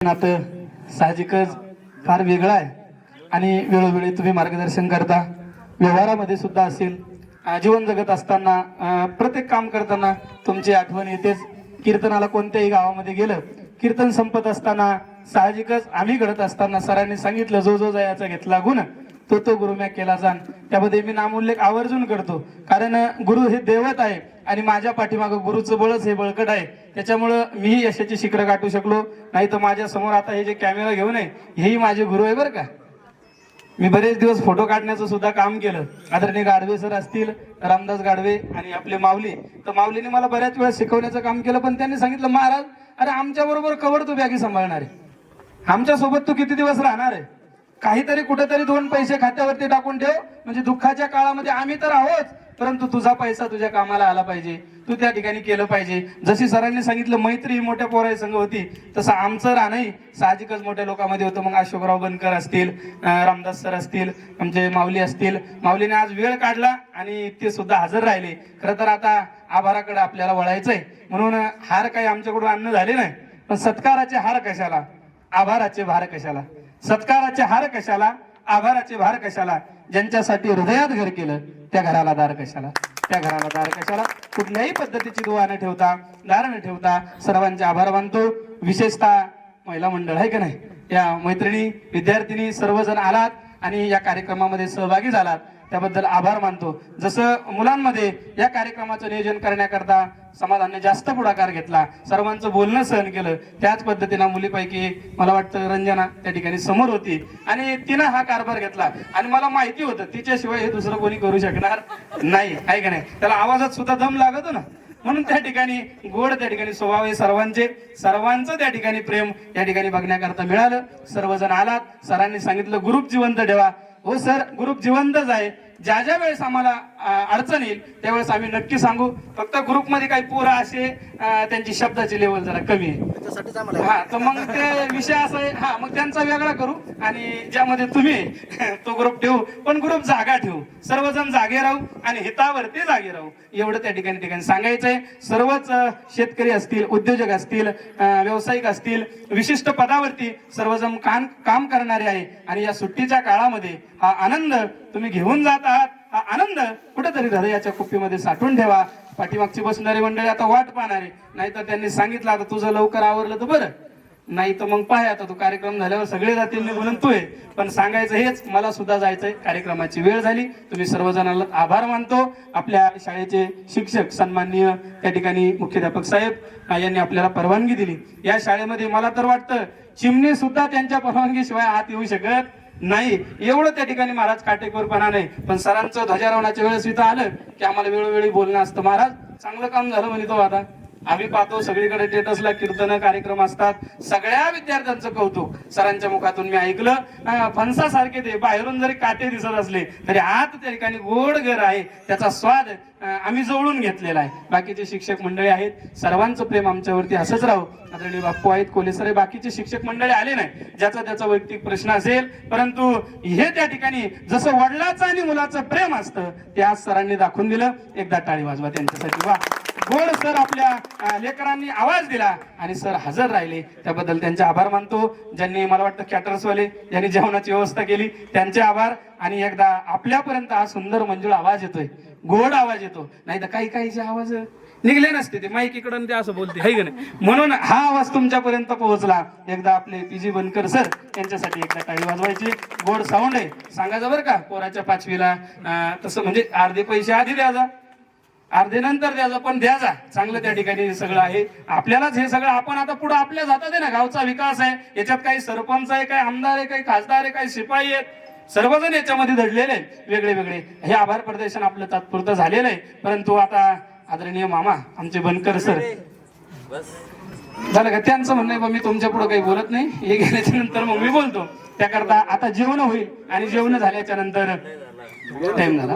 नातं साहजिकच फार वेगळं आहे आणि वेळोवेळी तुम्ही मार्गदर्शन करता, व्यवहारामध्ये सुद्धा असेल, जीवन जगत असताना प्रत्येक काम करताना तुमची आठवण येतेच. कीर्तनाला कोणत्याही गावामध्ये गेलं, कीर्तन संपत असताना साहजिकच आम्ही घडत असताना सरांनी सांगितलं, जो जो जयाचा घेतला गुण तो गुरुम्या केला जाण. त्यामध्ये मी नामोल्लेख आवर्जून करतो, कारण गुरु हे दैवत आहे आणि माझ्या पाठीमागं गुरुचं बळच हे बळकट आहे. त्याच्यामुळं मीही यशाची शिखरं गाठू शकलो नाही. तर माझ्या समोर आता हे जे कॅमेरा घेऊन आहे हेही माझे गुरु आहे बरं का. मी बरेच दिवस फोटो काढण्याचं सुद्धा काम केलं. आदरणीय गाडवे सर असतील, रामदास गाडवे आणि आपले माऊली, तर माऊलीने मला बऱ्याच वेळा शिकवण्याचं काम केलं. पण त्यांनी सांगितलं, महाराज अरे आमच्या बरोबर कवर तू बॅगी सांभाळणार आहे, आमच्या सोबत तू किती दिवस राहणार आहे, काहीतरी कुठेतरी दोन पैसे खात्यावरती टाकून ठेव. म्हणजे दुःखाच्या काळामध्ये आम्ही तर आहोत, परंतु तुझा पैसा तुझ्या कामाला आला पाहिजे, तू त्या ठिकाणी केलं पाहिजे. जशी सरांनी सांगितलं मैत्री ही मोठ्या पोराई संघ होती, तसं आमचं राहणंही साहजिकच मोठ्या लोकांमध्ये होतं. मग अशोकराव बनकर असतील, रामदास सर असतील, आमचे माऊली असतील, माऊलीने आज वेळ काढला आणि ते सुद्धा हजर राहिले. खरं तर आता आभाराकडे आपल्याला वळायचंय, म्हणून हार काही आमच्याकडून आणणं झाले नाही. पण सत्काराचे हार कशाला, आभाराचे भार कशाला. सत्काराचे हार कशाला, आभाराचे भार कशाला. ज्यांच्यासाठी हृदयात घर केलं त्या घराला दार कशाला, त्या घराला दार कशाला. कुठल्याही पद्धतीची दुवा न ठेवता, दार न ठेवता सर्वांचे आभार मानतो. विशेषतः महिला मंडळ आहे का नाही, या मैत्रिणी, विद्यार्थिनी सर्वजण आलात आणि या कार्यक्रमामध्ये सहभागी झालात, त्याबद्दल आभार मानतो. जसं मुलांमध्ये या कार्यक्रमाचं नियोजन करण्याकरता समाजाने जास्त पुढाकार घेतला, सर्वांचं बोलणं सहन केलं, त्याच पद्धतीनं मुलीपैकी मला वाटतं रंजना त्या ठिकाणी समोर होती आणि तिनं हा कारभार घेतला. आणि मला माहिती होतं तिच्याशिवाय हे दुसरं कोणी करू शकणार नाही, आहे का नाही. त्याला आवाजात सुद्धा दम लागतो ना, म्हणून त्या ठिकाणी गोड, त्या ठिकाणी स्वभाव आहे सर्वांचं त्या ठिकाणी प्रेम या ठिकाणी बघण्याकरता मिळालं. सर्वजण आलात. सरांनी सांगितलं ग्रुप जिवंत ठेवा. हो सर, ग्रुप जिवंतच आहे. ज्या ज्या वेळेस आम्हाला अडचण येईल त्यावेळेस आम्ही नक्की सांगू. फक्त ग्रुपमध्ये काही पोरं असे त्यांची शब्दाची लेवल जरा कमी आहे, हा, तर मग ते विषय असा आहे, हा, मग त्यांचा वेगळा करू आणि ज्यामध्ये तुम्ही तो ग्रुप ठेवू, पण ग्रुप जागा ठेवू, सर्वजण जागे राहू आणि हितावरती जागे राहू, एवढं त्या ठिकाणी सांगायचंय. सर्वच शेतकरी असतील, उद्योजक असतील, व्यावसायिक असतील, विशिष्ट पदावरती सर्वजण काम करणारे आहे आणि या सुट्टीच्या काळामध्ये हा आनंद तुम्ही घेऊन जात आहात. हा आनंद कुठेतरी हृदयाच्या कुप्पीमध्ये साठवून ठेवा. पाठीमागची बसणारी मंडळी आता वाट पाहणारे, नाही तर त्यांनी सांगितलं आता तुझं लवकर आवरलं तर बरं, नाही तर मग पाय आता तू कार्यक्रम झाल्यावर सगळे जातील निघून तू आहे. पण सांगायचं हेच, मला सुद्धा जायचंय, कार्यक्रमाची वेळ झाली. तुम्ही सर्वजणांना आभार मानतो. आपल्या शाळेचे शिक्षक सन्माननीय त्या ठिकाणी मुख्याध्यापक साहेब यांनी आपल्याला परवानगी दिली. या शाळेमध्ये मला तर वाटतं चिमणी सुद्धा त्यांच्या परवानगीशिवाय आत येऊ शकत नाही, एवढं त्या ठिकाणी महाराज काटेकोरपणा नाही. पण सरांचं ध्वजारोहणाच्या वेळेस इथं आलं की आम्हाला वेळोवेळी बोलणं असतं, महाराज चांगलं काम झालं म्हणे. तो आता आम्ही पाहतो सगळीकडे स्टेटसला कीर्तन कार्यक्रम असतात, सगळ्या विद्यार्थ्यांचं कौतुक सरांच्या मुखातून मी ऐकलं. फणसासारखे ते बाहेरून जरी काटे दिसत असले तरी आत त्या ठिकाणी गोड घर आहे, त्याचा स्वाद आम्ही जवळून घेतलेला आहे. बाकीचे शिक्षक मंडळी आहेत, सर्वांचं प्रेम आमच्यावरती असंच राहू. आदरणीय बाप्पू आहेत, कोलेसरे, बाकीचे शिक्षक मंडळी आले नाही, ज्याचा त्याचा वैयक्तिक प्रश्न असेल, परंतु हे त्या ठिकाणी जसं वडिलाचं आणि मुलाचं प्रेम असतं ते आज सरांनी दाखवून दिलं. एकदा टाळी वाजवा त्यांच्यासाठी. वा, गोड सर, आपल्या लेकरांनी आवाज दिला आणि सर हजर राहिले, त्याबद्दल त्यांचे आभार मानतो. ज्यांनी मला वाटतं कॅटर्सवाले ज्यांनी जेवणाची व्यवस्था केली त्यांचे आभार. आणि एकदा आपल्यापर्यंत हा सुंदर मंजूळ आवाज येतोय, गोड आवाज येतो, नाही तर काही आवाज निघले नसते, ते माईक इकडून ते असं बोलते है का नाही, म्हणून हा आवाज तुमच्यापर्यंत पोहोचला. एकदा आपले पीजी बनकर सर यांच्यासाठी एकदा टाळी वाजवायची. गोड साऊंड आहे, सांगायचं बरं का. पोराच्या 5वीला तसं म्हणजे अर्धे पैसे आधी द्यायचा, अर्धे नंतर द्यायचा, पण द्यायचा चांगलं. त्या ठिकाणी सगळं आहे आपल्यालाच, हे सगळं आपण आता पुढे आपल्याच हातात आहे ना. गावचा विकास आहे, याच्यात काही सरपंच आहे, काही आमदार आहे, काही खासदार आहे, काही शिपाई आहेत, सर्वजण याच्यामध्ये दडलेले आहेत वेगळे वेगळे. हे आभार प्रदर्शन आपलं तात्पुरतं झालेलं आहे. परंतु आता आदरणीय मामा आमचे बनकर सर झालं का, त्यांचं म्हणणं आहे मी तुमच्या पुढे काही बोलत नाही, हे गेल्याच्या नंतर मग मी बोलतो. त्याकरता आता जेवण होईल आणि जेवण झाल्याच्या नंतर टाइम झाला.